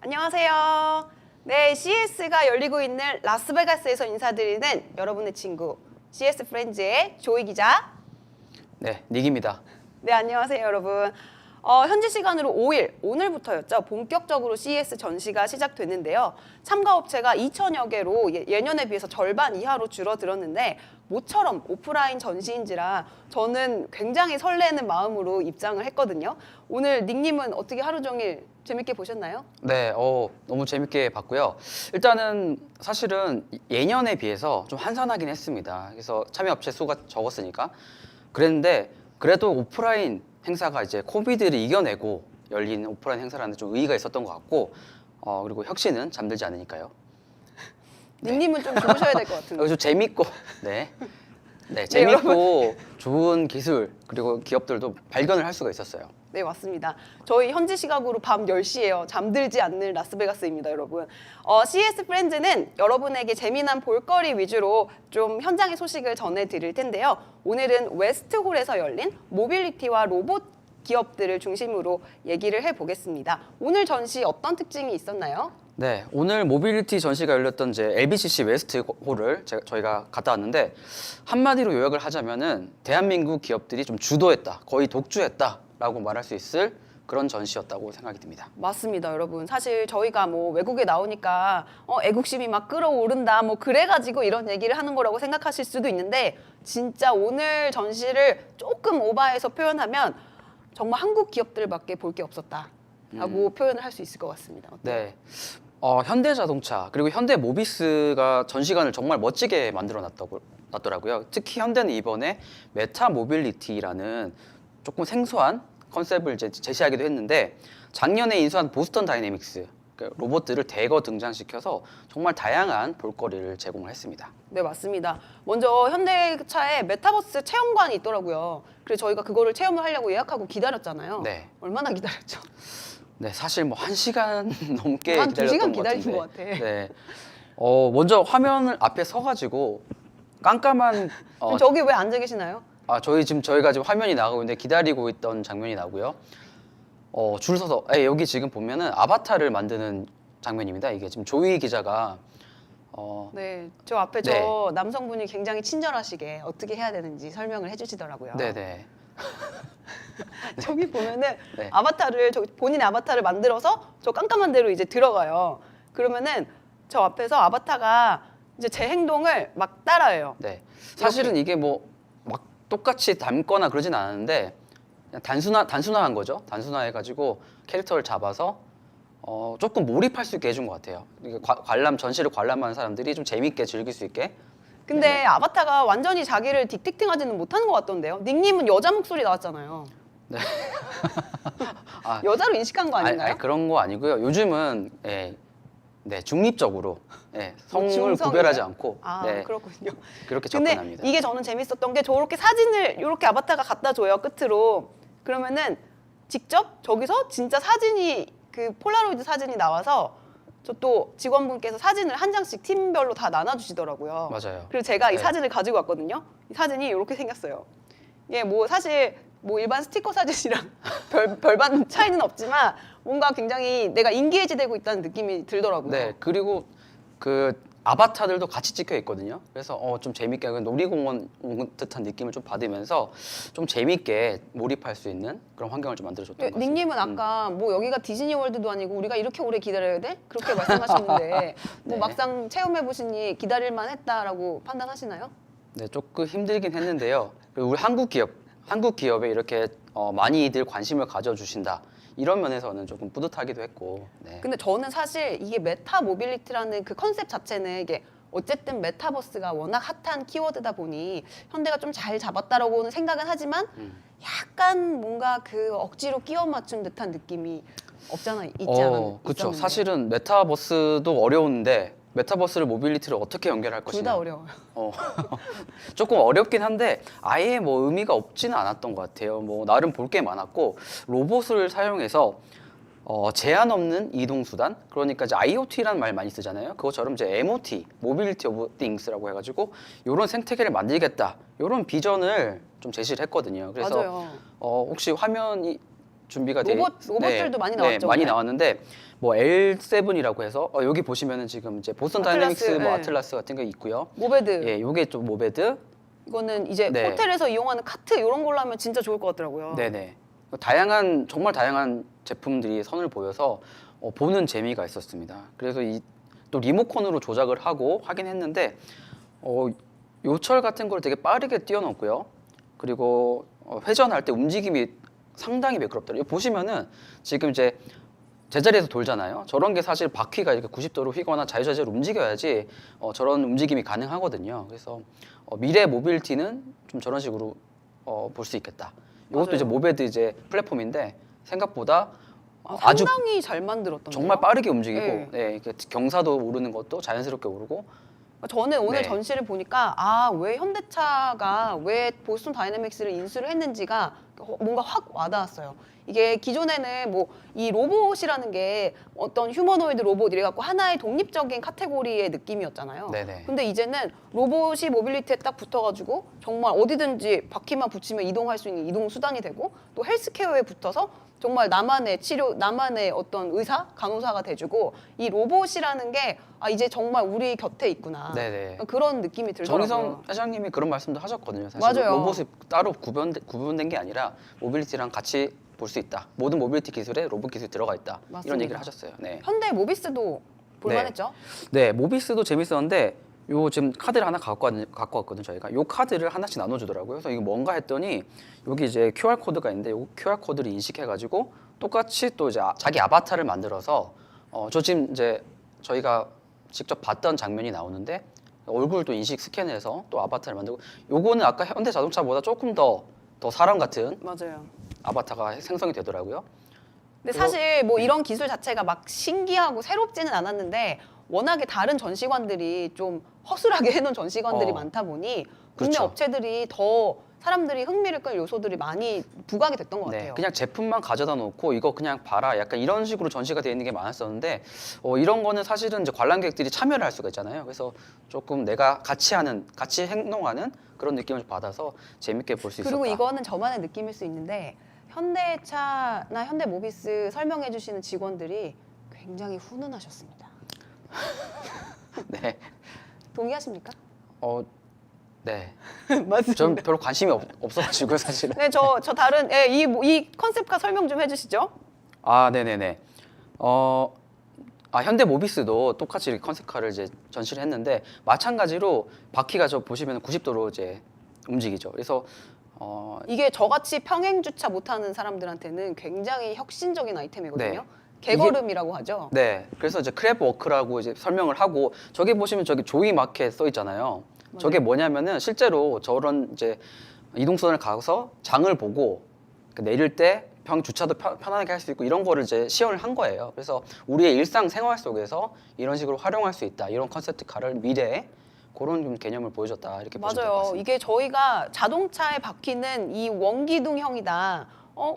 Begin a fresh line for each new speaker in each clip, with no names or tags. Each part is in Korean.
안녕하세요. 네, CES가 열리고 있는 라스베가스에서 인사드리는 여러분의 친구 CS 프렌즈의 조이 기자.
네, 닉입니다.
네, 안녕하세요, 여러분. 현지 시간으로 5일, 오늘부터였죠. 본격적으로 CES 전시가 시작됐는데요. 참가 업체가 2천여 개로 예년에 비해서 절반 이하로 줄어들었는데 모처럼 오프라인 전시인지라 저는 굉장히 설레는 마음으로 입장을 했거든요. 오늘 닉님은 어떻게 하루 종일 재밌게 보셨나요?
네, 너무 재밌게 봤고요. 일단은 사실은 예년에 비해서 좀 한산하긴 했습니다. 그래서 참여 업체 수가 적었으니까. 그랬는데 그래도 오프라인 행사가 이제 코비드를 이겨내고 열린 오프라인 행사라는 데 좀 의의가 있었던 것 같고, 그리고 혁신은 잠들지 않으니까요.
닉님은 좀 주무셔야 될 것 같은데.
좀 재밌고, 네, 재밌고 좋은 기술 그리고 기업들도 발견을 할 수가 있었어요.
네, 맞습니다. 저희 현지 시각으로 밤 10시예요. 잠들지 않는 라스베가스입니다, 여러분. CS 프렌즈는 여러분에게 재미난 볼거리 위주로 좀 현장의 소식을 전해드릴 텐데요. 오늘은 웨스트홀에서 열린 모빌리티와 로봇 기업들을 중심으로 얘기를 해보겠습니다. 오늘 전시 어떤 특징이 있었나요?
네, 오늘 모빌리티 전시가 열렸던 이제 LBCC 웨스트홀을 저희가 갔다 왔는데 한마디로 요약을 하자면은 대한민국 기업들이 좀 주도했다, 거의 독주했다라고 말할 수 있을 그런 전시였다고 생각이 듭니다.
맞습니다, 여러분. 사실 저희가 뭐 외국에 나오니까 애국심이 막 끌어오른다, 뭐 그래가지고 이런 얘기를 하는 거라고 생각하실 수도 있는데 진짜 오늘 전시를 조금 오버해서 표현하면 정말 한국 기업들밖에 볼 게 없었다라고 표현을 할 수 있을 것 같습니다. 어때요?
네, 현대자동차 그리고 현대모비스가 전시관을 정말 멋지게 만들어 놨더라고요. 특히 현대는 이번에 메타 모빌리티라는 조금 생소한 컨셉을 이제 제시하기도 했는데 작년에 인수한 보스턴 다이내믹스 로봇들을 대거 등장시켜서 정말 다양한 볼거리를 제공을 했습니다.
네, 맞습니다. 먼저 현대차에 메타버스 체험관이 있더라고요. 그래서 저희가 그거를 체험을 하려고 예약하고 기다렸잖아요.
네.
얼마나 기다렸죠?
네, 사실 뭐 1시간 넘게
한 2시간
기다렸던 것
기다린
같은데.
것 같아.
네. 먼저 화면 앞에 서가지고 깜깜한
그럼 저기 왜 앉아 계시나요?
저희가 지금 화면이 나가고 있는데 기다리고 있던 장면이 나오고요. 줄 서서 여기 지금 보면은 아바타를 만드는 장면입니다. 이게 지금 조이 기자가
네, 저 앞에
네.
저 남성분이 굉장히 친절하시게 어떻게 해야 되는지 설명을 해주시더라고요.
네네.
저기 보면은
네.
본인의 아바타를 만들어서 저 깜깜한 데로 이제 들어가요. 그러면은 저 앞에서 아바타가 이제 제 행동을 막 따라해요.
네. 사실은 이게 뭐 막 똑같이 닮거나 그러진 않았는데 그냥 단순화한 거죠. 단순화해가지고 캐릭터를 잡아서 조금 몰입할 수 있게 해준 것 같아요. 이게 전시를 관람하는 사람들이 좀 재밌게 즐길 수 있게.
근데
네.
아바타가 완전히 자기를 딕택팅하지는 못하는 것 같던데요. 닉님은 여자 목소리 나왔잖아요.
네. 아,
여자로 인식한 거 아닌가요?
아니, 그런 거 아니고요. 요즘은 네, 중립적으로 성을
중성이에요?
구별하지 않고
아, 그렇군요.
그렇게
근데
접근합니다.
이게 저는 재밌었던 게 저렇게 사진을 이렇게 아바타가 갖다 줘요, 끝으로. 그러면은 직접 저기서 진짜 사진이 그 폴라로이드 사진이 나와서 저 또 직원분께서 사진을 한 장씩 팀별로 다 나눠주시더라고요.
맞아요.
그리고 제가 이
네.
사진을 가지고 왔거든요. 이 사진이 이렇게 생겼어요. 이게 뭐 사실 뭐 일반 스티커 사진이랑 별반 차이는 없지만 뭔가 굉장히 내가 인게이지되고 있다는 느낌이 들더라고요.
네, 그리고 그 아바타들도 같이 찍혀 있거든요. 그래서 좀 재밌게 놀이공원 온 듯한 느낌을 좀 받으면서 좀 재밌게 몰입할 수 있는 그런 환경을 좀 만들어줬던 것 같습니다.
닉님은 아까 뭐 여기가 디즈니 월드도 아니고 우리가 이렇게 오래 기다려야 돼? 그렇게 말씀하셨는데 뭐
네.
막상 체험해 보시니 기다릴만 했다라고 판단하시나요?
네, 조금 힘들긴 했는데요. 그리고 우리 한국 기업에 이렇게 많이들 관심을 가져주신다. 이런 면에서는 조금 뿌듯하기도 했고. 네.
근데 저는 사실 이게 메타 모빌리티라는 그 컨셉 자체는 이게 어쨌든 메타버스가 워낙 핫한 키워드다 보니 현대가 좀 잘 잡았다라고는 생각은 하지만 약간 뭔가 그 억지로 끼워 맞춘 듯한 느낌이 있지 않았나요?
그렇죠. 사실은 메타버스도 어려운데 메타버스를 모빌리티를 어떻게 연결할 것이냐.
둘 다 어려워요.
조금 어렵긴 한데 아예 뭐 의미가 없지는 않았던 것 같아요. 뭐 나름 볼 게 많았고 로봇을 사용해서 제한 없는 이동 수단, 그러니까 이제 IoT라는 말 많이 쓰잖아요. 그것처럼 이제 MOT, 모빌리티 오브 띵스라고 해가지고 이런 생태계를 만들겠다, 이런 비전을 좀 제시를 했거든요. 그래서
맞아요.
혹시 화면이 준비가
로봇들도 많이 나왔죠,
많이
오늘?
나왔는데 뭐 L7이라고 해서 여기 보시면은 지금 이제 보스턴
아틀라스,
다이내믹스 뭐
네.
아틀라스 같은 게 있고요.
모베드.
예, 요게 좀 모베드.
이거는 이제
네.
호텔에서 이용하는 카트 이런 걸로 하면 진짜 좋을 것 같더라고요.
네네. 정말 다양한 제품들이 선을 보여서 보는 재미가 있었습니다. 그래서 또 리모컨으로 조작을 하고 하긴 했는데 요철 같은 걸 되게 빠르게 뛰어넘고요. 그리고 회전할 때 움직임이 상당히 매끄럽더라고요. 보시면은 지금 이제 제자리에서 돌잖아요. 저런 게 사실 바퀴가 이렇게 90도로 휘거나 자유자재로 움직여야지 저런 움직임이 가능하거든요. 그래서 미래 모빌리티는 좀 저런 식으로 볼 수 있겠다. 이것도
맞아요.
이제 모베드 이제 플랫폼인데 생각보다 아주
상당히 잘 만들었던
정말 빠르게 움직이고
네.
네, 이렇게 경사도 오르는 것도 자연스럽게 오르고
저는 오늘
네.
전시를 보니까 왜 현대차가 왜 보스턴 다이내믹스를 인수를 했는지가 뭔가 확 와닿았어요. 이게 기존에는 뭐 이 로봇이라는 게 어떤 휴머노이드 로봇 이래갖고 하나의 독립적인 카테고리의 느낌이었잖아요.
네네.
근데 이제는 로봇이 모빌리티에 딱 붙어가지고 정말 어디든지 바퀴만 붙이면 이동할 수 있는 이동 수단이 되고 또 헬스케어에 붙어서 정말 나만의 치료, 나만의 어떤 의사, 간호사가 돼주고 이 로봇이라는 게 이제 정말 우리 곁에 있구나.
네네.
그런 느낌이 들더라고요.
정희성 회장님이 그런 말씀도 하셨거든요. 사실
맞아요.
로봇이 따로 구분된 게 아니라 모빌리티랑 같이 볼 수 있다. 모든 모빌리티 기술에 로봇 기술이 들어가 있다.
맞습니다.
이런 얘기를 하셨어요. 네.
현대 모비스도 볼만했죠.
네, 모비스도 재밌었는데 요 지금 카드를 하나 갖고 왔거든요. 저희가 요 카드를 하나씩 나눠주더라고요. 그래서 이거 뭔가 했더니 여기 이제 QR 코드가 있는데 요 QR 코드를 인식해가지고 똑같이 또 이제 자기 아바타를 만들어서 저 지금 이제 저희가 직접 봤던 장면이 나오는데 얼굴도 인식 스캔해서 또 아바타를 만들고 요거는 아까 현대자동차보다 조금 더 사람 같은
맞아요.
아바타가 생성이 되더라고요.
근데 사실 뭐 이런 기술 자체가 막 신기하고 새롭지는 않았는데 워낙에 다른 전시관들이 좀 허술하게 해놓은 전시관들이 많다 보니 국내
그렇죠.
업체들이 더 사람들이 흥미를 끌 요소들이 많이 부각이 됐던 것 같아요.
그냥 제품만 가져다 놓고 이거 그냥 봐라. 약간 이런 식으로 전시가 되어 있는 게 많았었는데 이런 거는 사실은 이제 관람객들이 참여를 할 수가 있잖아요. 그래서 조금 내가 같이 행동하는 그런 느낌을 받아서 재밌게 볼 수 있었다.
그리고 이거는 저만의 느낌일 수 있는데 현대차나 현대모비스 설명해 주시는 직원들이 굉장히 훈훈하셨습니다.
네.
동의하십니까?
네.
맞습니다.
전 별로 관심이 없어가지고 사실은.
네, 저 다른 이 컨셉카 설명 좀 해주시죠.
네네네. 현대 모비스도 똑같이 이렇게 컨셉카를 이제 전시를 했는데 마찬가지로 바퀴가 저 보시면 90도로 이제 움직이죠. 그래서
이게 저같이 평행 주차 못하는 사람들한테는 굉장히 혁신적인 아이템이거든요.
네.
개걸음이라고 하죠.
네. 그래서 이제 크랩 워크라고 이제 설명을 하고 저기 보시면 저기 조이 마켓 써 있잖아요. 저게 뭐냐면은 실제로 저런 이제 이동수단을 가서 장을 보고 내릴 때 주차도 편안하게 할 수 있고 이런 거를 이제 시연을 한 거예요. 그래서 우리의 일상 생활 속에서 이런 식으로 활용할 수 있다. 이런 컨셉트 카를 미래에 그런 좀 개념을 보여줬다. 이렇게 보시면 될 것
맞아요.
같습니다.
이게 저희가 자동차의 바퀴는 이 원기둥형이다.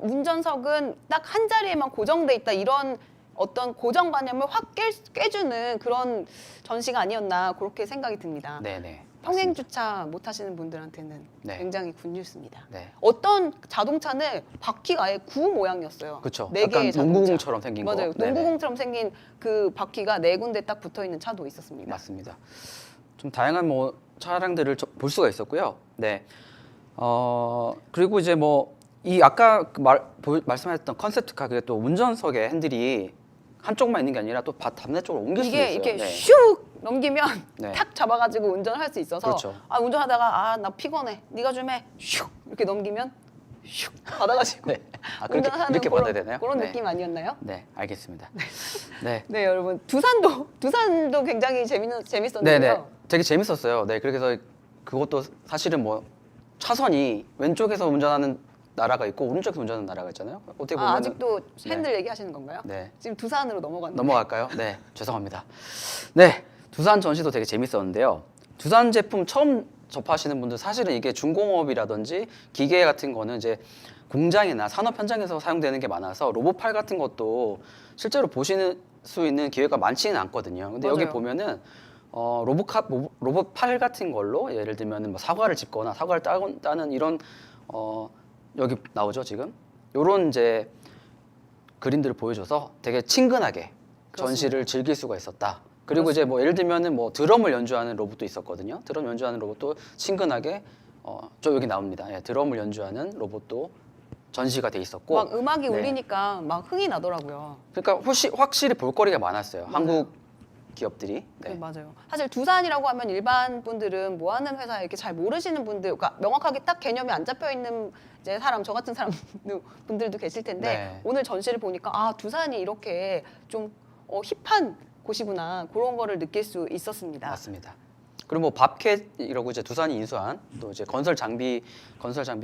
운전석은 딱 한 자리에만 고정돼 있다. 이런 어떤 고정관념을 확 깨주는 그런 전시가 아니었나 그렇게 생각이 듭니다.
네네.
평행
맞습니다.
주차 못 하시는 분들한테는
네.
굉장히 굿뉴스입니다.
네.
어떤 자동차는 바퀴가 아예 구 모양이었어요.
그렇죠.
네
약간
개의 자동차.
농구공처럼 생긴 거.
맞아요.
네네.
농구공처럼 생긴 그 바퀴가 네 군데 딱 붙어 있는 차도 있었습니다.
맞습니다. 좀 다양한 뭐 차량들을 볼 수가 있었고요. 네. 그리고 이제 뭐 이 아까 말씀하셨던 컨셉트카 그게 또 운전석에 핸들이 한쪽만 있는 게 아니라 또 반대 쪽으로 옮길 수도
이게
있어요.
이렇게
네.
슉 넘기면
네.
탁 잡아가지고 운전을 할 수 있어서
그렇죠.
운전하다가 나 피곤해 네가 좀 해 슉 이렇게 넘기면 슉 받아가지고
네. 그렇게
운전하는
이렇게
그런,
받아야 되나요?
그런
네.
느낌 아니었나요?
네, 알겠습니다. 네.
네 여러분 두산도 굉장히 재밌었는데요.
네네. 되게 재밌었어요. 네, 그래서 그것도 사실은 뭐 차선이 왼쪽에서 운전하는 나라가 있고 오른쪽에서 운전하는 나라가 있잖아요. 어떻게 보면
아직도 핸들 얘기하시는 건가요?
네.
지금 두산으로 넘어갔는데.
넘어갈까요? 네, 죄송합니다. 네, 두산 전시도 되게 재밌었는데요. 두산 제품 처음 접하시는 분들 사실은 이게 중공업이라든지 기계 같은 거는 이제 공장이나 산업 현장에서 사용되는 게 많아서 로봇팔 같은 것도 실제로 보시는 수 있는 기회가 많지는 않거든요. 근데 여기
맞아요.
보면은 로봇팔 같은 걸로 예를 들면 뭐 사과를 짚거나 사과를 따는 이런 여기 나오죠 지금 요런 이제 그림들을 보여줘서 되게 친근하게 전시를 즐길 수가 있었다. 그리고 이제 뭐 예를 들면은 뭐 드럼을 연주하는 로봇도 있었거든요. 드럼 연주하는 로봇도 친근하게 저 여기 나옵니다. 예, 드럼을 연주하는 로봇도 전시가 돼 있었고
막 음악이
네.
울리니까 막 흥이 나더라고요.
그러니까 확실히 볼거리가 많았어요. 한국 기업들이.
네,
네.
맞아요. 사실 두산이라고 하면 일반 분들은 뭐 하는 회사 이렇게 잘 모르시는 분들, 그러니까 명확하게 딱 개념이 안 잡혀 있는 이제 사람, 저 같은 사람 분들도 계실 텐데
네.
오늘 전시를 보니까 아 두산이 이렇게 좀 힙한 곳이구나 그런 거를 느낄 수 있었습니다.
맞습니다. 그리고 뭐 밥캣이라고 이제 두산이 인수한 또 이제 건설 장비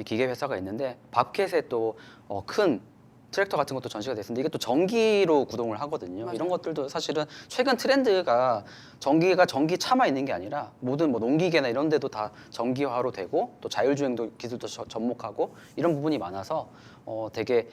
기계 회사가 있는데 밥캣에 또 큰 트랙터 같은 것도 전시가 됐는데 이게 또 전기로 구동을 하거든요.
맞아요.
이런 것들도 사실은 최근 트렌드가 전기가 전기차만 있는 게 아니라 모든 뭐 농기계나 이런 데도 다 전기화로 되고 또 자율주행도 기술도 접목하고 이런 부분이 많아서 되게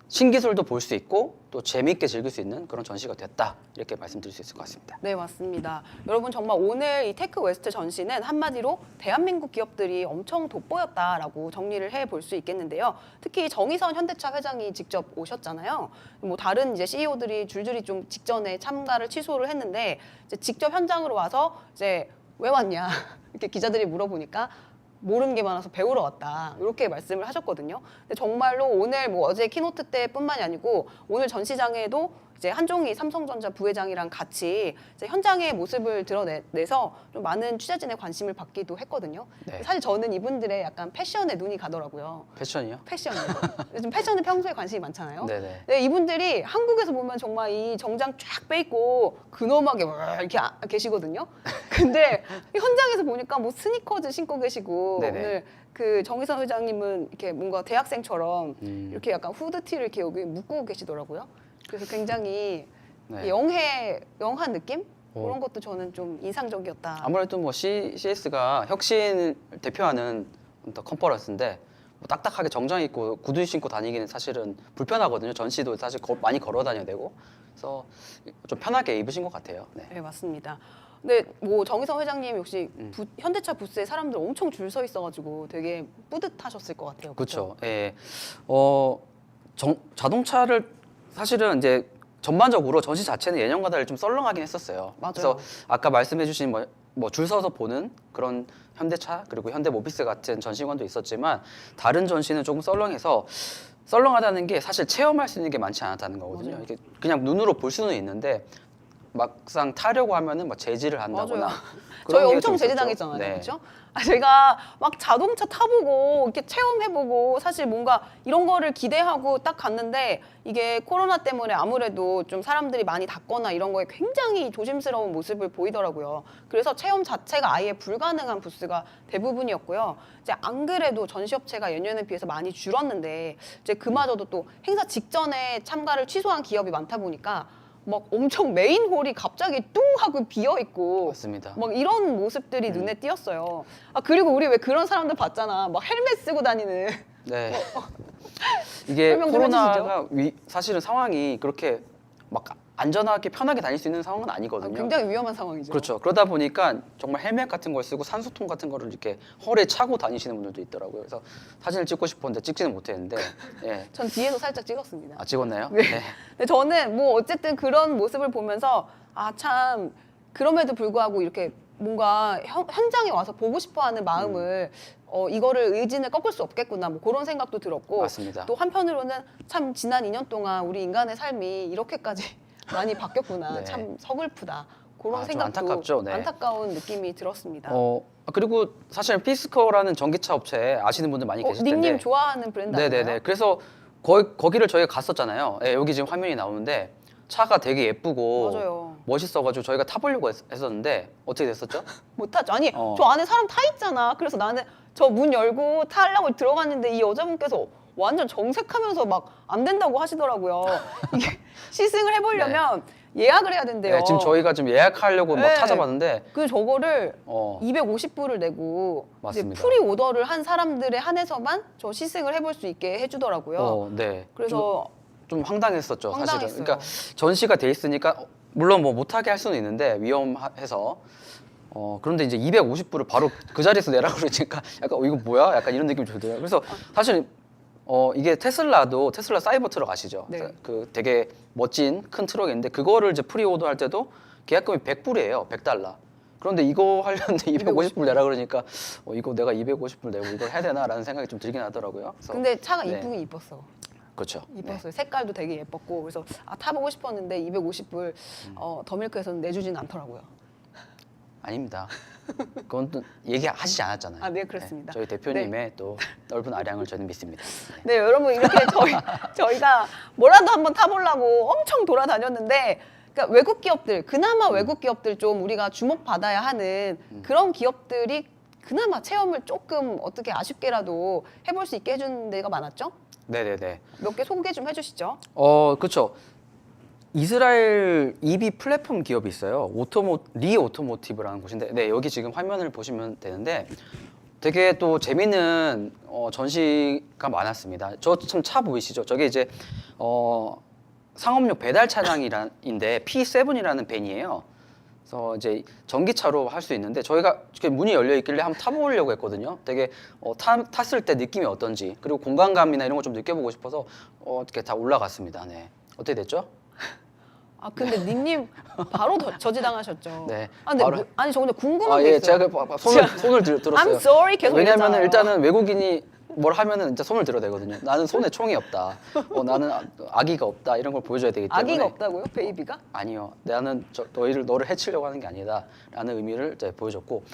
신기술도 볼 수 있고 또 재미있게 즐길 수 있는 그런 전시가 됐다 이렇게 말씀드릴 수 있을 것 같습니다.
네, 맞습니다. 여러분 정말 오늘 이 테크 웨스트 전시는 한마디로 대한민국 기업들이 엄청 돋보였다라고 정리를 해볼 수 있겠는데요. 특히 정의선 현대차 회장이 직접 오셨잖아요. 뭐 다른 이제 CEO들이 줄줄이 좀 직전에 참가를 취소를 했는데 이제 직접 현장으로 와서 이제 왜 왔냐 이렇게 기자들이 물어보니까 모르는 게 많아서 배우러 왔다 이렇게 말씀을 하셨거든요. 근데 정말로 오늘 뭐 어제 키노트 때뿐만이 아니고 오늘 전시장에도 이제 한종희 삼성전자 부회장이랑 같이 이제 현장의 모습을 드러내서 좀 많은 취재진의 관심을 받기도 했거든요.
네.
사실 저는 이분들의 약간 패션에 눈이 가더라고요.
패션이요?
패션이요. 요즘 패션에 평소에 관심이 많잖아요.
네네.
네, 이분들이 한국에서 보면 정말 이 정장 쫙 빼입고 근엄하게 이렇게 계시거든요. 근데 현장에서 보니까 뭐 스니커즈 신고 계시고
네네.
오늘 그 정의선 회장님은 이렇게 뭔가 대학생처럼 이렇게 약간 후드티를 이렇게 여기 묶고 계시더라고요. 그래서 굉장히
네.
영한 느낌?
오.
그런 것도 저는 좀 인상적이었다.
아무래도 뭐 CS가 혁신을 대표하는 어떤 컨퍼런스인데 뭐 딱딱하게 정장 입고 구두 신고 다니기는 사실은 불편하거든요. 전시도 사실 많이 걸어 다녀야 되고 그래서 좀 편하게 입으신 것 같아요. 네.
네, 맞습니다. 근데 뭐 정의선 회장님 역시 현대차 부스에 사람들 엄청 줄 서 있어가지고 되게 뿌듯하셨을 것 같아요.
그렇죠. 예. 자동차를 사실은 이제 전반적으로 전시 자체는 예년과 달리 좀 썰렁하긴 했었어요.
맞아요.
그래서 아까 말씀해주신 뭐 줄 서서 보는 그런 현대차 그리고 현대모비스 같은 전시관도 있었지만 다른 전시는 조금 썰렁하다는 게 사실 체험할 수 있는 게 많지 않았다는 거거든요.
맞아요.
이게 그냥 눈으로 볼 수는 있는데 막상 타려고 하면은 막 제지를 한다거나
맞아요.
그런
저희
게
엄청
좀 있었죠.
제지당했잖아요,
네.
그렇죠? 제가 막 자동차 타보고 이렇게 체험해보고 사실 뭔가 이런 거를 기대하고 딱 갔는데 이게 코로나 때문에 아무래도 좀 사람들이 많이 닫거나 이런 거에 굉장히 조심스러운 모습을 보이더라고요. 그래서 체험 자체가 아예 불가능한 부스가 대부분이었고요. 이제 안 그래도 전시업체가 예년에 비해서 많이 줄었는데 이제 그마저도 또 행사 직전에 참가를 취소한 기업이 많다 보니까 막 엄청 메인 홀이 갑자기 뚱 하고 비어 있고
맞습니다.
막 이런 모습들이 눈에 띄었어요. 아 그리고 우리 왜 그런 사람들 봤잖아. 막 헬멧 쓰고 다니는.
네. 이게
설명 좀
코로나가 사실은 상황이 그렇게 막 안전하게 편하게 다닐 수 있는 상황은 아니거든요.
굉장히 위험한 상황이죠.
그렇죠. 그러다 보니까 정말 헬멧 같은 걸 쓰고 산소통 같은 거를 이렇게 허리에 차고 다니시는 분들도 있더라고요. 그래서 사진을 찍고 싶었는데 찍지는 못했는데, 예.
전 뒤에서 살짝 찍었습니다.
아 찍었나요?
네. 근데 저는 뭐 어쨌든 그런 모습을 보면서 아 참 그럼에도 불구하고 이렇게 뭔가 현장에 와서 보고 싶어하는 마음을 이거를 의진을 꺾을 수 없겠구나 뭐 그런 생각도 들었고
맞습니다.
또 한편으로는 참 지난 2년 동안 우리 인간의 삶이 이렇게까지 많이 바뀌었구나
네.
참 서글프다 그런
좀
생각도
안타깝죠. 네.
안타까운 느낌이 들었습니다.
그리고 사실 피스커라는 전기차 업체 아시는 분들 많이 계실 텐데.
닉님 좋아하는 브랜드 아닌가요?
네네네. 그래서 거기를 저희가 갔었잖아요. 예, 여기 지금 화면이 나오는데 차가 되게 예쁘고
맞아요.
멋있어가지고 저희가 타보려고 했었는데 어떻게 됐었죠?
못하죠. 아니
어.
저 안에 사람 타 있잖아. 그래서 나는 저 문 열고 타려고 들어갔는데 이 여자분께서 완전 정색하면서 막 안 된다고 하시더라고요. 이게 시승을 해보려면 예약을 해야 된대요.
네, 지금 저희가 좀 예약하려고 막
네.
찾아봤는데
그 저거를
어,
250불을 내고 이제
맞습니다.
프리 오더를 한 사람들에 한해서만 저 시승을 해볼 수 있게 해주더라고요.
네.
그래서
좀 황당했었죠, 사실은.
황당했어요.
그러니까 전시가 돼 있으니까 물론 뭐 못하게 할 수는 있는데 위험해서. 그런데 이제 250불을 바로 그 자리에서 내라고 그러니까 약간 이거 뭐야? 약간 이런 느낌이 들더라고요. 그래서 사실 이게 테슬라도 테슬라 사이버 트럭 아시죠?
네.
그 되게 멋진 큰 트럭인데 그거를 이제 프리오더 할 때도 계약금이 100불이에요. 100달러. 그런데 이거 하려는데 250불 내라 그러니까 이거 내가 250불 내고 이걸 해야 되나라는 생각이 좀 들긴 하더라고요. 그래서
근데 차가
네.
이쁘긴 이뻤어.
그렇죠.
이뻤어요. 색깔도 되게 예뻤고 그래서 타보고 싶었는데 250불 더밀크에서는 내주지는 않더라고요.
아닙니다. 그건 또 얘기하시지 않았잖아요.
네, 그렇습니다.
저희 대표님의 또 넓은 아량을 저는 믿습니다.
네, 여러분 이렇게 저희가 뭐라도 한번 타보려고 엄청 돌아다녔는데 그러니까 외국 기업들, 그나마 외국 기업들 좀 우리가 주목받아야 하는 그런 기업들이 그나마 체험을 조금 어떻게 아쉽게라도 해볼 수 있게 해주는 데가 많았죠?
네네네.
몇 개 소개 좀 해주시죠.
그렇죠. 이스라엘 EV 플랫폼 기업이 있어요. 리 오토모티브라는 곳인데, 네, 여기 지금 화면을 보시면 되는데 되게 또 재밌는 전시가 많았습니다. 저 참 차 보이시죠? 저게 이제 상업용 배달 차량인데 P7이라는 밴이에요. 그래서 이제 전기차로 할 수 있는데 저희가 문이 열려 있길래 한번 타보려고 했거든요. 되게 탔을 때 느낌이 어떤지 그리고 공간감이나 이런 거 좀 느껴보고 싶어서 이렇게 다 올라갔습니다. 네, 어떻게 됐죠?
근데 닉님 바로 저지당하셨죠.
네,
근데
바로-
아니 저 근데 궁금한 게
예,
있어요.
제가 손을 들었어요.
I'm sorry 계속
왜냐면은
이러잖아요.
일단은 외국인이 뭘 하면은 진짜 손을 들어야 되거든요. 나는 손에 총이 없다. 나는 아기가 없다. 이런 걸 보여줘야 되기 때문에.
아기가 없다고요? 베이비가?
아니요. 나는 너를 해치려고 하는 게 아니다라는 의미를 이제 보여줬고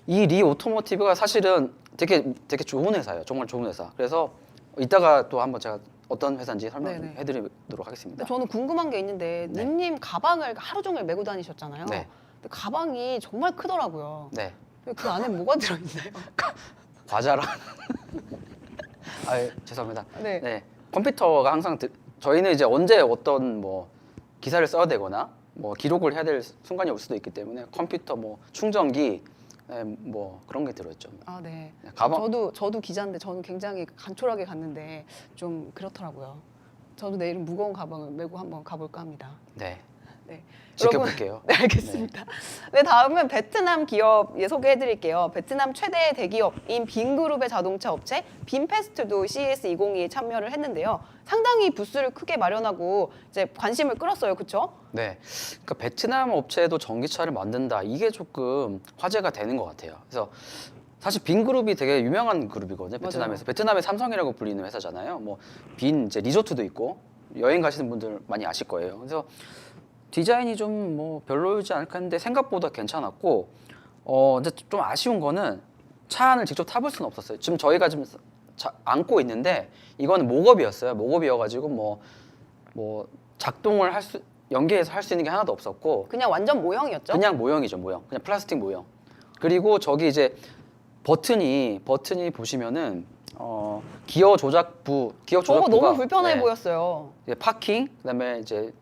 이 리 오토모티브가 사실은 되게 좋은 회사예요. 정말 좋은 회사. 그래서 이따가 또 한번 제가 어떤 회사인지
네네.
설명해드리도록 하겠습니다.
근데 저는 궁금한 게 있는데
네.
닉님 가방을 하루 종일 메고 다니셨잖아요.
네.
근데 가방이 정말 크더라고요.
네,
그 안에 뭐가 들어있나요?
과자랑. 죄송합니다.
네.
네, 컴퓨터가 항상 저희는 이제 언제 어떤 뭐 기사를 써야 되거나 뭐 기록을 해야 될 순간이 올 수도 있기 때문에 컴퓨터 뭐 충전기 뭐 그런 게 들어있죠.
네.
네, 가방
저도 기자인데 저는 굉장히 간촐하게 갔는데 좀 그렇더라고요. 저도 내일은 무거운 가방을 메고 한번 가볼까 합니다.
네,
네.
지켜볼게요.
네, 알겠습니다. 네, 다음은 베트남 기업 소개해드릴게요. 베트남 최대 대기업인 빈그룹의 자동차 업체 빈페스트도 CES 2022에 참여를 했는데요. 상당히 부스를 크게 마련하고 이제 관심을 끌었어요, 그렇죠?
네, 그러니까 베트남 업체도 전기차를 만든다 이게 조금 화제가 되는 것 같아요. 그래서 사실 빈 그룹이 되게 유명한 그룹이거든요. 베트남에서.
맞아요.
베트남의 삼성이라고 불리는 회사잖아요. 뭐 빈 이제 리조트도 있고 여행 가시는 분들 많이 아실 거예요. 그래서 디자인이 좀 뭐 별로이지 않을까 했는데 생각보다 괜찮았고 이제 좀 아쉬운 거는 차 안을 직접 타볼 수는 없었어요. 지금 저희가 지금 안고 있는데 이거는 목업이었어요. 목업이어가지고 뭐 작동을 연계해서 할 수 있는 게 하나도 없었고
그냥 완전 모형이었죠?
그냥 모형이죠, 모형. 그냥 플라스틱 모형. 그리고 저기 이제 버튼이 보시면은 기어
저거
조작부가
너무 불편해
네,
보였어요.
이제 파킹, 그다음에 이제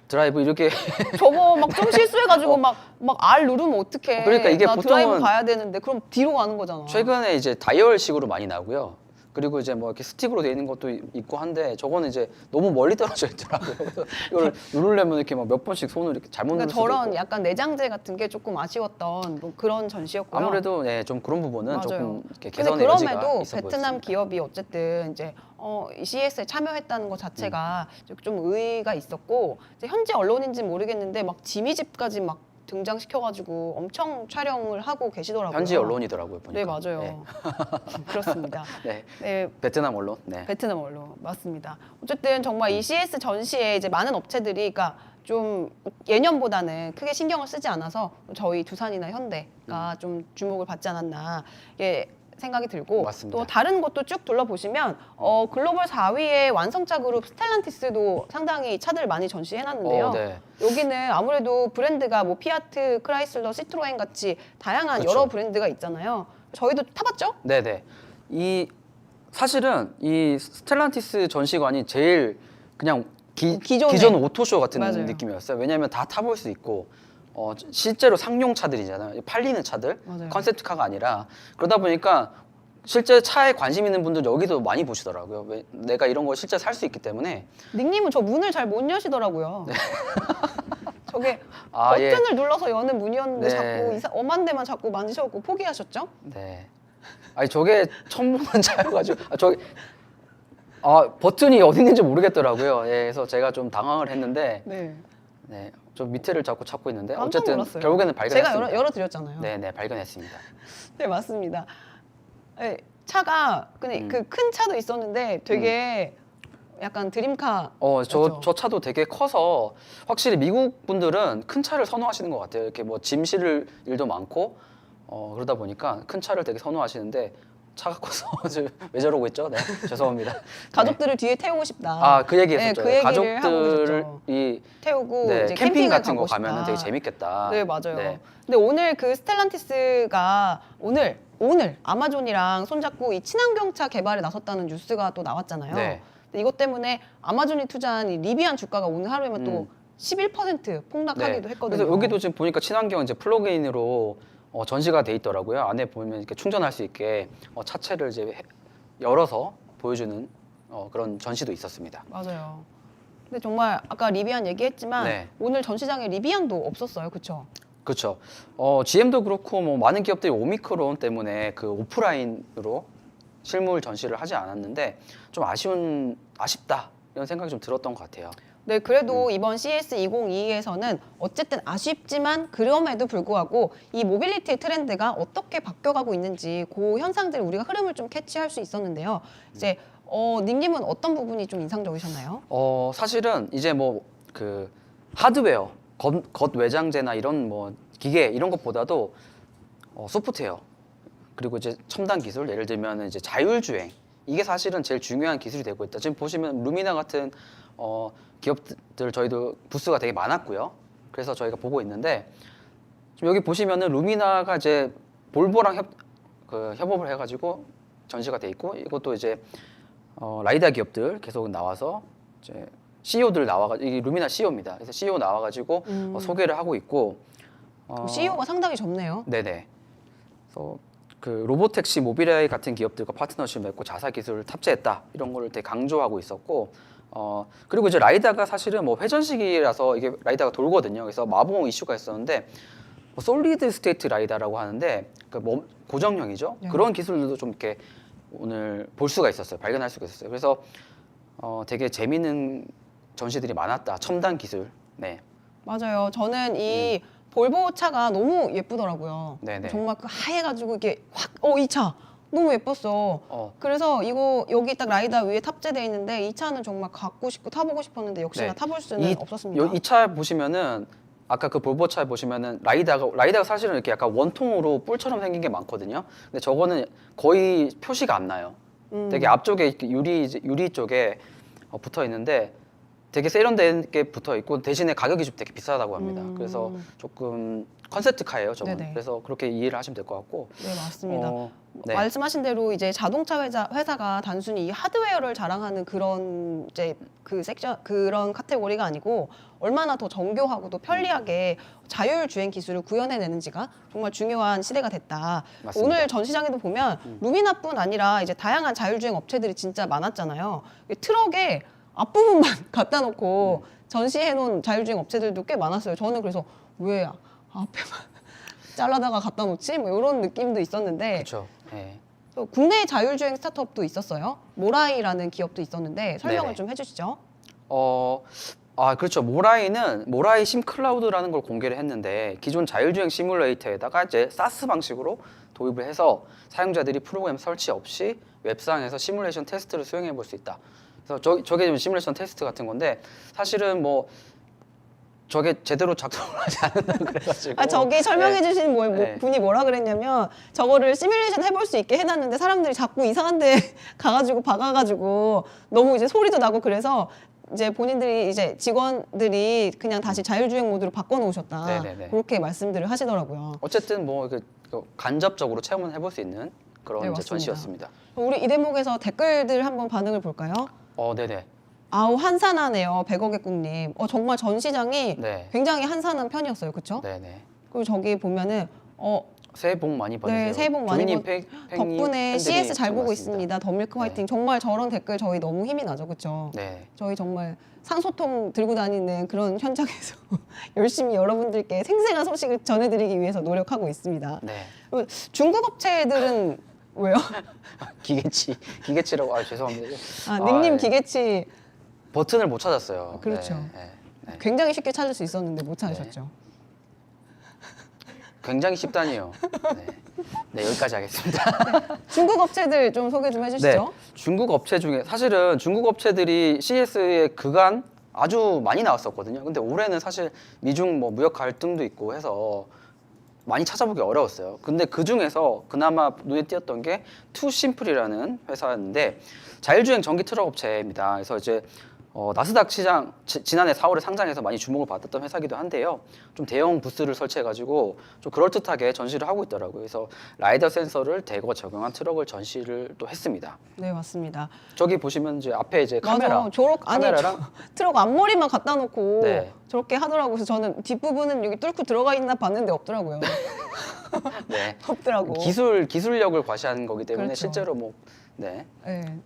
드라이브 이렇게
저거 막 좀 실수해가지고 막 R 누르면 어떡해.
그러니까 이게
나
보통은-
드라이브 가야 되는데 그럼 뒤로 가는 거잖아.
최근에 이제 다이얼식으로 많이 나오고요. 그리고 이제 뭐 이렇게 스틱으로 돼 있는 것도 있고 한데 저거는 이제 너무 멀리 떨어져 있더라고요. 그래서 이걸 누르려면 이렇게 막 몇 번씩 손을 이렇게 잘못 누를
그러니까
수도
저런
있고.
약간 내장재 같은 게 조금 아쉬웠던 뭐 그런 전시였고요.
아무래도 네, 좀 그런 부분은
맞아요.
조금 이렇게
근데
개선의 여지가
그럼에도
있어
베트남
보였습니다.
기업이 어쨌든 이제 이 CES에 참여했다는 것 자체가 좀 의의가 있었고 이제 현지 언론인지는 모르겠는데 막 지미집까지 막 등장시켜가지고 엄청 촬영을 하고 계시더라고요.
현지 언론이더라고요, 보니까.
네 맞아요. 그렇습니다.
네.
네
베트남 언론. 네.
베트남 언론 맞습니다. 어쨌든 정말 이 CES 전시에 이제 많은 업체들이 그러니까 좀 예년보다는 크게 신경을 쓰지 않아서 저희 두산이나 현대가 좀 주목을 받지 않았나 생각이 들고
맞습니다.
또 다른 곳도 쭉 둘러보시면 글로벌 4위의 완성차 그룹 스텔란티스도 상당히 차들 많이 전시해놨는데요.
네.
여기는 아무래도 브랜드가 뭐 피아트, 크라이슬러, 시트로엔 같이 다양한
그렇죠.
여러 브랜드가 있잖아요. 저희도 타봤죠?
네네. 사실은 이 스텔란티스 전시관이 제일 그냥
기존의-
기존 오토쇼 같은
맞아요.
느낌이었어요. 왜냐하면 다 타볼 수 있고 실제로 상용 차들이잖아요. 팔리는 차들,
맞아요.
컨셉트카가 아니라 그러다 보니까 실제 차에 관심 있는 분들 여기도 많이 보시더라고요. 왜 내가 이런 걸 실제 살 수 있기 때문에.
닉님은 저 문을 잘 못 여시더라고요. 저게
네. 예.
버튼을 눌러서 여는 문이었는데
네.
자꾸 엄한 데만 자꾸 만지셔갖고 포기하셨죠?
네. 아니 저게 처음 보는 차여가지고 버튼이 어디 있는지 모르겠더라고요. 예, 그래서 제가 좀 당황을 했는데
네.
네, 좀 밑에를 자꾸 찾고 있는데
깜짝
어쨌든
놀랐어요.
결국에는 발견했습니다.
제가 열어드렸잖아요.
네, 네, 발견했습니다.
네, 맞습니다. 네, 차가 근데 그 큰 차도 있었는데 되게 약간 드림카.
저 차도 되게 커서 확실히 미국 분들은 큰 차를 선호하시는 것 같아요. 이렇게 뭐 짐 실을 일도 많고 그러다 보니까 큰 차를 되게 선호하시는데 차가 커서 왜 저러고 있죠? 네, 죄송합니다.
가족들을 뒤에 태우고 싶다.
그 얘기 했었죠.
그 얘기를 하고 계셨죠.
가족들이
태우고
네,
이제
캠핑
캠핑을
같은
가고
거 가면은
싶다.
되게 재밌겠다.
네, 맞아요.
네.
근데 오늘 그 스텔란티스가 오늘 아마존이랑 손잡고 이 친환경차 개발에 나섰다는 뉴스가 또 나왔잖아요.
네.
근데 이것 때문에 아마존이 투자한 이 리비안 주가가 오늘 하루에만 또 11% 폭락하기도 했거든요.
그래서 여기도 지금 보니까 친환경 이제 플러그인으로 전시가 돼 있더라고요. 안에 보면 이렇게 충전할 수 있게 차체를 이제 열어서 보여주는 그런 전시도 있었습니다.
맞아요. 근데 정말 아까 리비안 얘기했지만
네.
오늘 전시장에 리비안도 없었어요, 그렇죠?
그렇죠. GM도 그렇고 뭐 많은 기업들이 오미크론 때문에 그 오프라인으로 실물 전시를 하지 않았는데 좀 아쉽다 이런 생각이 좀 들었던 것 같아요.
네, 그래도 이번 CES 2022에서는 어쨌든 아쉽지만 그럼에도 불구하고 이 모빌리티 트렌드가 어떻게 바뀌어가고 있는지 그 현상들 우리가 흐름을 좀 캐치할 수 있었는데요. 이제 닉님은 어떤 부분이 좀 인상적이셨나요?
사실은 이제 뭐 그 하드웨어, 겉 외장재나 이런 뭐 기계 이런 것보다도 소프트웨어 그리고 이제 첨단 기술 예를 들면 이제 자율주행 이게 사실은 제일 중요한 기술이 되고 있다. 지금 보시면 루미나 같은 기업들 저희도 부스가 되게 많았고요. 그래서 저희가 보고 있는데 지금 여기 보시면은 루미나가 이제 볼보랑 협업을 해가지고 전시가 돼 있고 이것도 이제 라이다 기업들 계속 나와서 이제 CEO들 나와가지고 이게 루미나 CEO입니다. 그래서 CEO 나와가지고 소개를 하고 있고
CEO가 상당히 젊네요.
네네. 그래서 그 로보택시 모빌아이 같은 기업들과 파트너십 맺고 자사 기술을 탑재했다 이런 거를 되게 강조하고 있었고 그리고 이제 라이다가 사실은 뭐 회전식이라서 이게 라이다가 돌거든요. 그래서 마봉 이슈가 있었는데 뭐 솔리드 스테이트 라이다라고 하는데 그 고정형이죠.
네.
그런 기술들도 좀 이렇게 오늘 볼 수가 있었어요. 발견할 수가 있었어요. 그래서 되게 재미있는 전시들이 많았다. 첨단 기술. 네.
맞아요. 저는 이 볼보 차가 너무 예쁘더라고요.
네네.
정말 그 하얘가지고 이게 확, 이 차 너무 예뻤어. 그래서 이거 여기 딱 라이다 위에 탑재돼 있는데 이 차는 정말 갖고 싶고 타보고 싶었는데 역시나
네.
타볼 수는 없었습니다.
이 차 보시면은 아까 그 볼보 차 보시면은 라이다가 사실은 이렇게 약간 원통으로 뿔처럼 생긴 게 많거든요. 근데 저거는 거의 표시가 안 나요. 되게 앞쪽에 이렇게 유리 쪽에 붙어 있는데 되게 세련되게 붙어 있고 대신에 가격이 좀 되게 비싸다고 합니다. 그래서 조금 컨셉트카예요, 저건.
네네.
그래서 그렇게 이해를 하시면 될 것 같고.
네, 맞습니다.
네.
말씀하신 대로 이제 자동차 회사가 단순히 이 하드웨어를 자랑하는 그런 이제 그 섹션 그런 카테고리가 아니고 얼마나 더 정교하고 또 편리하게 자율주행 기술을 구현해내는지가 정말 중요한 시대가 됐다.
맞습니다.
오늘 전시장에도 보면 루미나뿐 아니라 이제 다양한 자율주행 업체들이 진짜 많았잖아요. 이 트럭에 앞부분만 갖다 놓고 전시해놓은 자율주행 업체들도 꽤 많았어요. 저는 그래서 왜 앞에만 잘라다가 갖다 놓지? 뭐 이런 느낌도 있었는데
그렇죠. 네.
또 국내 자율주행 스타트업도 있었어요. 모라이라는 기업도 있었는데 설명을
네네.
좀 해주시죠.
그렇죠. 모라이 심 클라우드라는 걸 공개를 했는데 기존 자율주행 시뮬레이터에다가 이제 사스 방식으로 도입을 해서 사용자들이 프로그램 설치 없이 웹상에서 시뮬레이션 테스트를 수행해 볼 수 있다. 그래서 저게 지금 시뮬레이션 테스트 같은 건데 사실은 뭐 저게 제대로 작동을 하지 않는다 그래가지고
저기 설명해 주신
네.
분이 뭐라 그랬냐면 저거를 시뮬레이션 해볼 수 있게 해놨는데 사람들이 자꾸 이상한 데 가가지고 박아가지고 너무 이제 소리도 나고 그래서 이제 본인들이 이제 직원들이 그냥 다시 자율주행 모드로 바꿔놓으셨다.
네네네.
그렇게 말씀들을 하시더라고요.
어쨌든 뭐 간접적으로 체험을 해볼 수 있는 그런
네,
이제
맞습니다.
전시였습니다.
우리 이 대목에서 댓글들 한번 반응을 볼까요?
네네.
아우 한산하네요. 100억의 꿈님. 정말 전시장이
네.
굉장히 한산한 편이었어요. 그렇죠?
네네.
그리고 저기 보면은
새해 복 많이 받으세요.
네, 새해 복 많이
조이님
덕분에 CS 잘 보고
많습니다.
있습니다. 더밀크 화이팅. 정말 저런 댓글 저희 너무 힘이 나죠. 그렇죠?
네.
저희 정말 산소통 들고 다니는 그런 현장에서 열심히 여러분들께 생생한 소식을 전해드리기 위해서 노력하고 있습니다.
네.
중국 업체들은 왜요?
기계치라고 죄송합니다.
아, 닉님
예.
기계치
버튼을 못 찾았어요.
그렇죠.
네, 네.
굉장히 쉽게 찾을 수 있었는데 못 찾으셨죠.
굉장히 쉽다니요. 네. 네, 여기까지 하겠습니다.
중국 업체들 좀 소개 좀 해주시죠.
네, 중국 업체 중에 사실은 중국 업체들이 CES의 그간 아주 많이 나왔었거든요. 근데 올해는 사실 미중 뭐 무역 갈등도 있고 해서 많이 찾아보기 어려웠어요. 근데 그 중에서 그나마 눈에 띄었던 게 투심플이라는 회사였는데 자율주행 전기 트럭 업체입니다. 그래서 이제 나스닥 시장 지난해 4월에 상장해서 많이 주목을 받았던 회사기도 한데요. 좀 대형 부스를 설치해가지고 좀 그럴듯하게 전시를 하고 있더라고요. 그래서 라이더 센서를 대거 적용한 트럭을 전시를 또 했습니다.
네, 맞습니다.
저기 보시면 이제 앞에 이제 카메라,
맞아. 아니
카메라랑
트럭 앞머리만 갖다 놓고
네.
저렇게 하더라고요. 그래서 저는 뒷부분은 여기 뚫고 들어가 있나 봤는데 없더라고요.
네.
없더라고.
기술력을 과시하는 거기 때문에
그렇죠.
실제로 뭐 네.
네.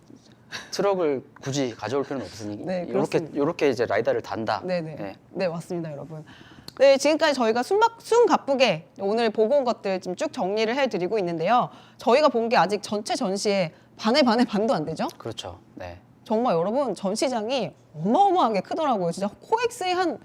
트럭을 굳이 가져올 필요는 없으니
네,
이렇게
그렇습니다.
이렇게 이제 라이다를 단다.
네네.
네.
네, 맞습니다, 여러분. 네, 지금까지 저희가 숨 가쁘게 오늘 보고 온 것들 좀 쭉 정리를 해드리고 있는데요. 저희가 본 게 아직 전체 전시에 반의 반도 안 되죠?
그렇죠. 네.
정말 여러분 전시장이 어마어마하게 크더라고요. 진짜 코엑스의 한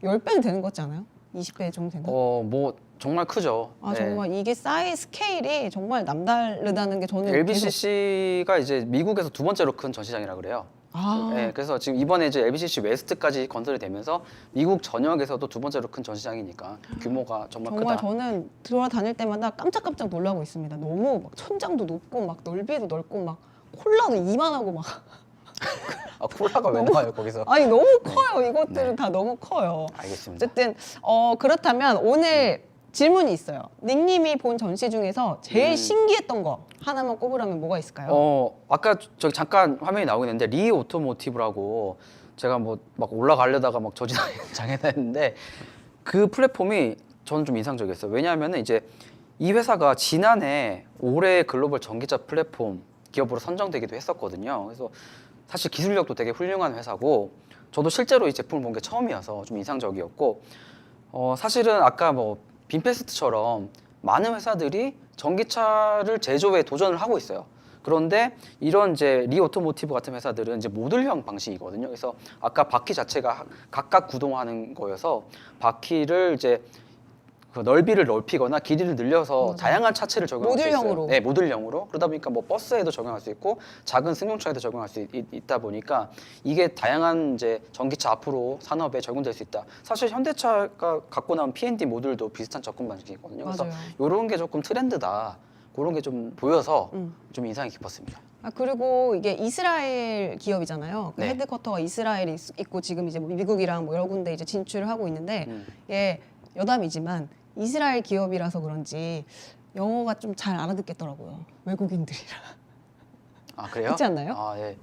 10배는 되는 것 같지 않아요? 20배 정도 되나?
뭐 정말 크죠.
아,
네.
정말 이게 스케일이 정말 남다르다는 게 저는 계속
LBCC가 이제 미국에서 두 번째로 큰 전시장이라 그래요.
아,
네, 그래서 지금 이번에 이제 LBCC 웨스트까지 건설이 되면서 미국 전역에서도 두 번째로 큰 전시장이니까 규모가 정말
정말
크다.
저는 돌아다닐 때마다 깜짝깜짝 놀라고 있습니다. 너무 막 천장도 높고 막 넓이도 넓고 막 콜라도 이만하고 막
아, 콜라가 왜 나와요 거기서?
아니 너무 커요. 이것들은
네.
다 너무 커요.
알겠습니다.
어쨌든 그렇다면 오늘 질문이 있어요. 닉님이 본 전시 중에서 제일 신기했던 거 하나만 꼽으라면 뭐가 있을까요?
아까 저기 잠깐 화면이 나오고 있는데 리 오토모티브라고 제가 뭐 막 올라가려다가 막 저지당했는데 그 플랫폼이 저는 좀 인상적이었어요. 왜냐하면 이제 이 회사가 지난해 올해 글로벌 전기차 플랫폼 기업으로 선정되기도 했었거든요. 그래서 사실 기술력도 되게 훌륭한 회사고 저도 실제로 이 제품을 본 게 처음이어서 좀 인상적이었고 사실은 아까 뭐 빈페스트처럼 많은 회사들이 전기차를 제조에 도전을 하고 있어요. 그런데 이런 이제 리오토모티브 같은 회사들은 이제 모듈형 방식이거든요. 그래서 아까 바퀴 자체가 각각 구동하는 거여서 바퀴를 이제 그 넓이를 넓히거나 길이를 늘려서
맞아요.
다양한 차체를 적용할 수
모듈형으로.
있어요. 네, 모듈형으로. 그러다 보니까 뭐 버스에도 적용할 수 있고 작은 승용차에도 적용할 수 있다 보니까 이게 다양한 이제 전기차 앞으로 산업에 적용될 수 있다. 사실 현대차가 갖고 나온 P&D 모듈도 비슷한 접근 방식이거든요. 그래서
맞아요.
이런 게 조금 트렌드다. 그런 게 좀 보여서
음.
좀 인상이 깊었습니다.
아, 그리고 이게 이스라엘 기업이잖아요. 그
네.
헤드쿼터가 이스라엘에 있고 지금 이제 미국이랑 뭐 여러 군데 이제 진출을 하고 있는데 예, 여담이지만 이스라엘 기업이라서 그런지 영어가 좀 잘 알아듣겠더라고요. 외국인들이라.
아 그래요?
그렇지 않나요?
아 예.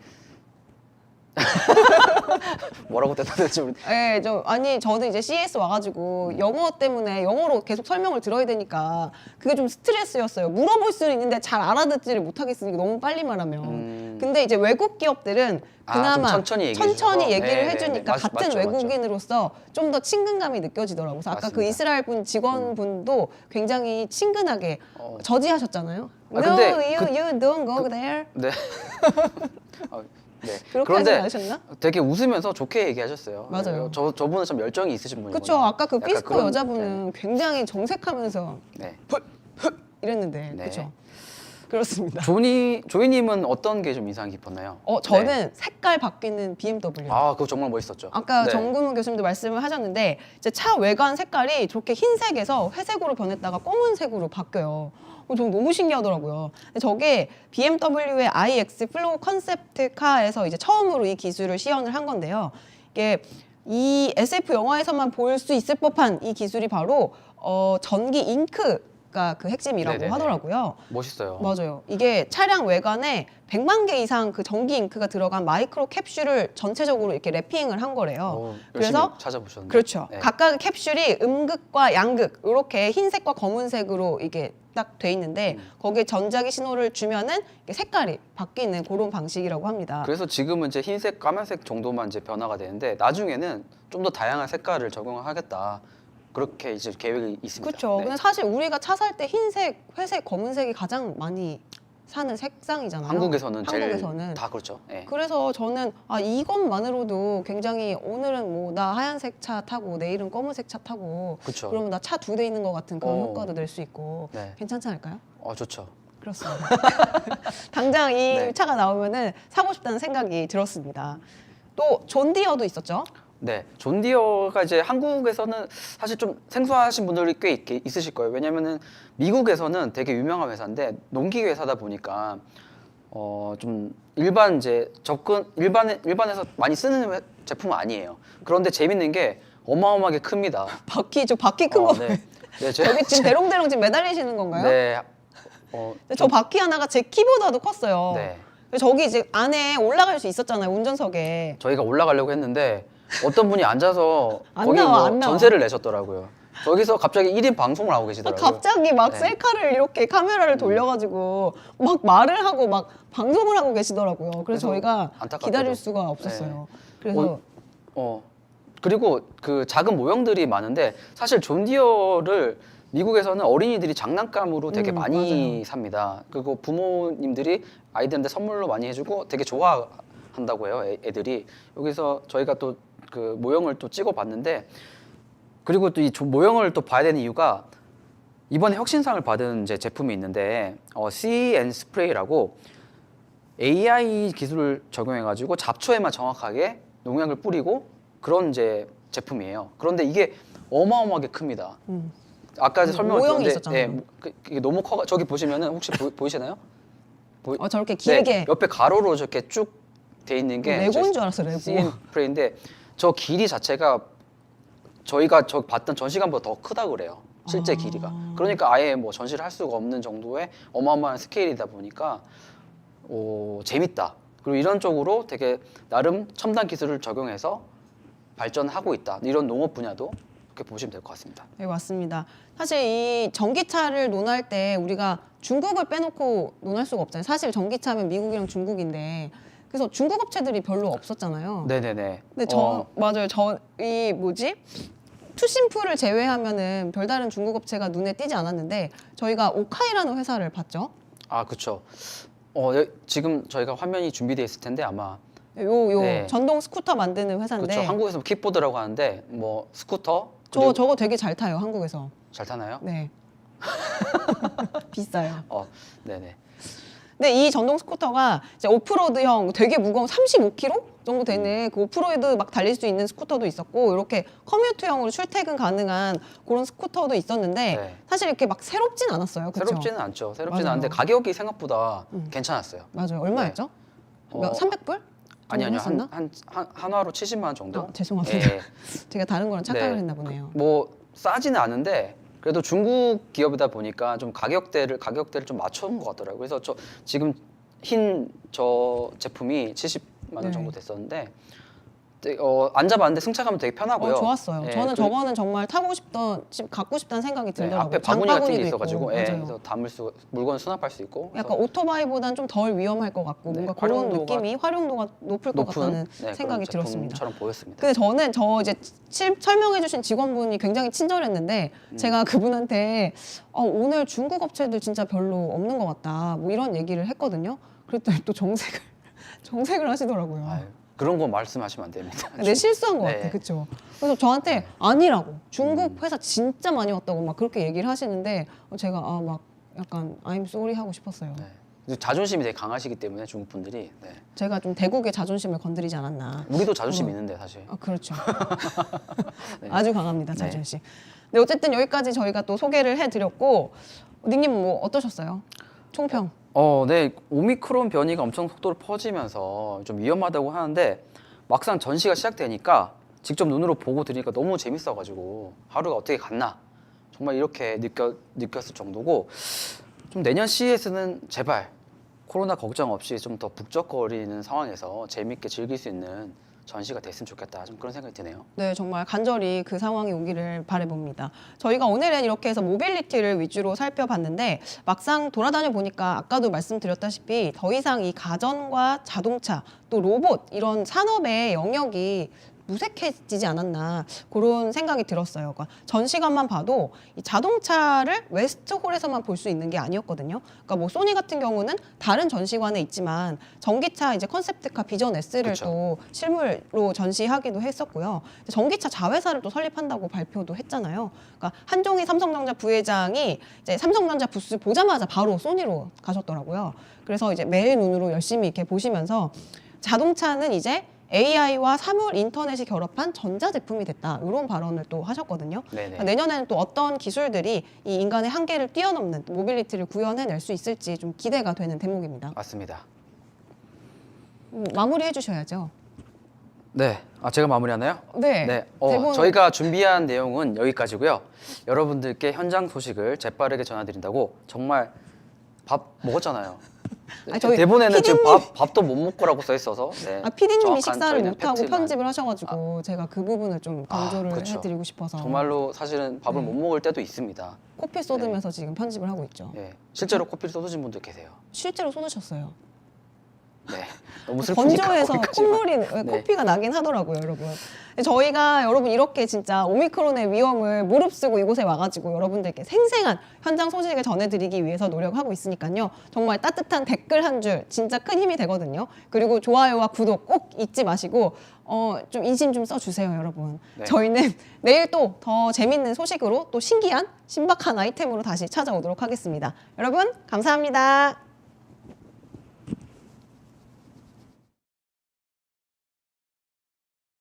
뭐라고 대답했지 우리?
예, 저는 이제 CES 와가지고 영어 때문에 영어로 계속 설명을 들어야 되니까 그게 좀 스트레스였어요. 물어볼 수는 있는데 잘 알아듣지를 못하겠으니까 너무 빨리 말하면. 근데 이제 외국 기업들은 그나마
좀 천천히 얘기해 주셔서?
얘기를
네,
해주니까
네,
같은
맞죠.
외국인으로서 좀 더 친근감이 느껴지더라고요. 그래서 아까 그
맞습니다.
이스라엘 분 직원분도 굉장히 친근하게 저지하셨잖아요.
아, 근데
No, you don't go there.
네. 네.
그렇게 하지
그런데
않으셨나?
되게 웃으면서 좋게 얘기하셨어요.
맞아요.
저분은 참 열정이 있으신 분이에요.
그렇죠. 아까 그 피스코 여자분은 굉장히 정색하면서
네.
이랬는데
네.
그렇죠. 그렇습니다.
조이님은 어떤 게 좀 인상 깊었나요?
저는
네.
색깔 바뀌는 BMW.
아, 그거 정말 멋있었죠.
아까
네.
정근우 교수님도 말씀을 하셨는데 이제 차 외관 색깔이 저렇게 흰색에서 회색으로 변했다가 검은색으로 바뀌어요. 저는 너무 신기하더라고요. 근데 저게 BMW의 iX 플로우 컨셉트 카에서 이제 처음으로 이 기술을 시연을 한 건데요. 이게 이 SF 영화에서만 볼 수 있을 법한 이 기술이 바로 전기 잉크가 그 핵심이라고
네네네.
하더라고요.
멋있어요.
맞아요. 이게 차량 외관에 100만 개 이상 그 전기 잉크가 들어간 마이크로 캡슐을 전체적으로 이렇게 래핑을 한 거래요.
열심히
그래서
찾아보셨는데.
그렇죠.
네.
각각의 캡슐이 음극과 양극 이렇게 흰색과 검은색으로 이게 딱 돼 있는데 거기에 전자기 신호를 주면은 이게 색깔이 바뀌는 그런 방식이라고 합니다.
그래서 지금은 이제 흰색, 까만색 정도만 이제 변화가 되는데 나중에는 좀 더 다양한 색깔을 적용하겠다. 그렇게 이제 계획이 있습니다.
그렇죠.
네.
근데 사실 우리가 차 살 때 흰색, 회색, 검은색이 가장 많이 사는 색상이잖아요.
한국에서는
한국에서는.
제일 다 그렇죠. 예.
그래서 저는 이것만으로도 굉장히 오늘은 뭐 나 하얀색 차 타고 내일은 검은색 차 타고
그렇죠.
그러면 나 차 2대 있는 것 같은 그런
어.
효과도 낼 수 있고
네.
괜찮지 않을까요?
좋죠.
그렇습니다. 당장 이
네.
차가 나오면은 사고 싶다는 생각이 들었습니다. 또 존디어도 있었죠?
네, 존디어가 이제 한국에서는 사실 좀 생소하신 분들이 꽤 있으실 거예요. 왜냐면은 미국에서는 되게 유명한 회사인데 농기 회사다 보니까 좀 일반 이제 일반에서 많이 쓰는 제품은 아니에요. 그런데 재밌는 게 어마어마하게 큽니다.
바퀴 큰 거.
네. 네,
저기 지금 대롱대롱 지금 매달리시는 건가요?
네.
근데 저 바퀴 하나가 제 키보다도 컸어요.
네.
저기 이제 안에 올라갈 수 있었잖아요, 운전석에.
저희가 올라가려고 했는데 어떤 분이 앉아서
안
거기
나와,
뭐
안 나와.
전세를 내셨더라고요. 저기서 갑자기 1인 방송을 하고 계시더라고요.
갑자기 막
네.
셀카를 이렇게 카메라를 돌려가지고 막 말을 하고 막 방송을 하고 계시더라고요. 그래서
그래서
저희가
안타깝게도.
기다릴 수가 없었어요. 그래서
그리고 그 작은 모형들이 많은데 사실 존디어를 미국에서는 어린이들이 장난감으로 되게 많이
맞아요.
삽니다. 그리고 부모님들이 아이들한테 선물로 많이 해주고 되게 좋아한다고 해요, 애들이. 여기서 저희가 또 그 모형을 또 찍어봤는데 그리고 또 이 모형을 또 봐야 되는 이유가 이번에 혁신상을 받은 이제 제품이 있는데 C& 스프레이라고 AI 기술을 적용해가지고 잡초에만 정확하게 농약을 뿌리고 그런 이제 제품이에요. 그런데 이게 어마어마하게 큽니다. 아까 설명을
모형이
드렸는데
있었잖아요.
이게 너무 커. 저기 보시면은 혹시 보이시나요?
저렇게 길게
네, 옆에 가로로 저렇게 쭉 돼 있는 게
레고인 줄 알았어요, 레고.
C& 스프레이인데 저 길이 자체가 저희가 저 봤던 전시관보다 더 크다 그래요. 실제 길이가. 그러니까 아예 뭐 전시를 할 수가 없는 정도의 어마어마한 스케일이다 보니까 재밌다. 그리고 이런 쪽으로 되게 나름 첨단 기술을 적용해서 발전하고 있다. 이런 농업 분야도 그렇게 보시면 될 것 같습니다.
네, 맞습니다. 사실 이 전기차를 논할 때 우리가 중국을 빼놓고 논할 수가 없잖아요. 사실 전기차면 미국이랑 중국인데 그래서 중국 업체들이 별로 없었잖아요.
네네네.
근데 맞아요. 이 뭐지? 투심플을 제외하면은 별다른 중국 업체가 눈에 띄지 않았는데 저희가 오카이라는 회사를 봤죠.
그렇죠. 지금 저희가 화면이 준비되어 있을 텐데 아마
요
네.
전동 스쿠터 만드는 회사인데
그렇죠. 한국에서 킥보드라고 하는데 뭐 스쿠터
저거 되게 잘 타요, 한국에서.
잘 타나요?
네. 비싸요.
네네.
근데 이 전동 스쿠터가 이제 오프로드형 되게 무거운 35kg 정도 되는 그 오프로드 막 달릴 수 있는 스쿠터도 있었고 이렇게 커뮤트형으로 출퇴근 가능한 그런 스쿠터도 있었는데
네.
사실 이렇게 막 새롭진 않았어요. 그쵸?
새롭지는 않죠. 새롭지는
맞아요.
않은데 가격이 생각보다 괜찮았어요.
맞아요. 얼마였죠?
어,
300불?
아니요.
했었나?
한화로 70만 원 정도?
죄송합니다.
예.
제가 다른 거랑 착각을
네.
했나 보네요.
뭐 싸지는 않은데 그래도 중국 기업이다 보니까 좀 가격대를 좀 맞춰온 것 같더라고요. 그래서 지금 흰 저 제품이 70만 원
네.
정도 됐었는데 앉아봤는데 승차감은 되게 편하고요.
좋았어요.
예,
저는 저거는 정말 타고 갖고 싶다는 생각이
네,
들더라고요.
앞에 바구니 같은 게
장바구니도
있어가지고
있고.
예,
맞아요.
그래서 물건 수납할 수 있고
약간
그래서
오토바이보단 좀 덜 위험할 것 같고
네,
뭔가 그런
활용도가
느낌이 활용도가 높을 것 같다는
네,
생각이
그런
들었습니다.
제품처럼 보였습니다.
근데 저는 이제 설명해주신 직원분이 굉장히 친절했는데 제가 그분한테 오늘 중국 업체들 진짜 별로 없는 것 같다 뭐 이런 얘기를 했거든요. 그랬더니 또 정색을 하시더라고요.
아유, 그런 거 말씀하시면 안 됩니다.
내 실수한 것
네.
같아, 그렇죠? 그래서 저한테 아니라고 중국 회사 진짜 많이 왔다고 막 그렇게 얘기를 하시는데 제가 막 약간 I'm sorry 하고 싶었어요.
네. 자존심이 되게 강하시기 때문에 중국 분들이 네.
제가 좀 대국의 자존심을 건드리지 않았나.
우리도 자존심 있는데 사실.
그렇죠.
네.
아주 강합니다, 자존심. 네, 어쨌든 여기까지 저희가 또 소개를 해드렸고 닉님 뭐 어떠셨어요? 총평.
네. 오미크론 변이가 엄청 속도로 퍼지면서 좀 위험하다고 하는데 막상 전시가 시작되니까 직접 눈으로 보고 들으니까 너무 재밌어가지고 하루가 어떻게 갔나 정말 이렇게 느꼈을 정도고 좀 내년 CES는 제발 코로나 걱정 없이 좀 더 북적거리는 상황에서 재밌게 즐길 수 있는 전시가 됐으면 좋겠다 좀 그런 생각이 드네요.
네, 정말 간절히 그 상황이 오기를 바라봅니다. 저희가 오늘은 이렇게 해서 모빌리티를 위주로 살펴봤는데 막상 돌아다녀 보니까 아까도 말씀드렸다시피 더 이상 이 가전과 자동차 또 로봇 이런 산업의 영역이
무색해지지 않았나 그런 생각이 들었어요. 그러니까 전시관만 봐도 이 자동차를 웨스트홀에서만 볼 수 있는 게 아니었거든요. 그러니까 뭐 소니 같은 경우는 다른 전시관에 있지만 전기차 이제 컨셉트카 비전 S를
그쵸.
또 실물로 전시하기도 했었고요. 전기차 자회사를 또 설립한다고 발표도 했잖아요. 그러니까 한종희 삼성전자 부회장이 이제 삼성전자 부스 보자마자 바로 소니로 가셨더라고요. 그래서 이제 매일 눈으로 열심히 이렇게 보시면서 자동차는 이제 AI와 사물 인터넷이 결합한 전자제품이 됐다. 이런 발언을 또 하셨거든요.
네네.
그러니까 내년에는 또 어떤 기술들이 이 인간의 한계를 뛰어넘는 모빌리티를 구현해낼 수 있을지 좀 기대가 되는 대목입니다.
맞습니다.
마무리해 주셔야죠.
네. 제가 마무리하나요?
네.
네.
대본-
저희가 준비한 내용은 여기까지고요. 여러분들께 현장 소식을 재빠르게 전해드린다고 정말 밥 먹었잖아요.
아니, 저희
대본에는 지금
PD님
밥도 못 먹고라고 써 있어서. 네.
PD님이
정확한
식사를
저희는
못하고
팩트만.
편집을 하셔가지고 제가 그 부분을 좀 강조를
그쵸.
해드리고 싶어서
정말로 사실은 밥을
네.
못 먹을 때도 있습니다.
코피 쏟으면서 지금 편집을 하고 있죠.
예. 실제로 코피를 쏟으신 분들 계세요.
실제로 쏟으셨어요.
네. 너무 슬프니까
건조해서
거기까지만.
콧물이
네.
코피가 나긴 하더라고요, 여러분. 저희가 여러분 이렇게 진짜 오미크론의 위험을 무릅쓰고 이곳에 와가지고 여러분들께 생생한 현장 소식을 전해드리기 위해서 노력하고 있으니까요. 정말 따뜻한 댓글 한 줄 진짜 큰 힘이 되거든요. 그리고 좋아요와 구독 꼭 잊지 마시고 좀 인심 좀 써주세요, 여러분.
네.
저희는 내일 또 더 재밌는 소식으로 또 신기한 신박한 아이템으로 다시 찾아오도록 하겠습니다. 여러분 감사합니다.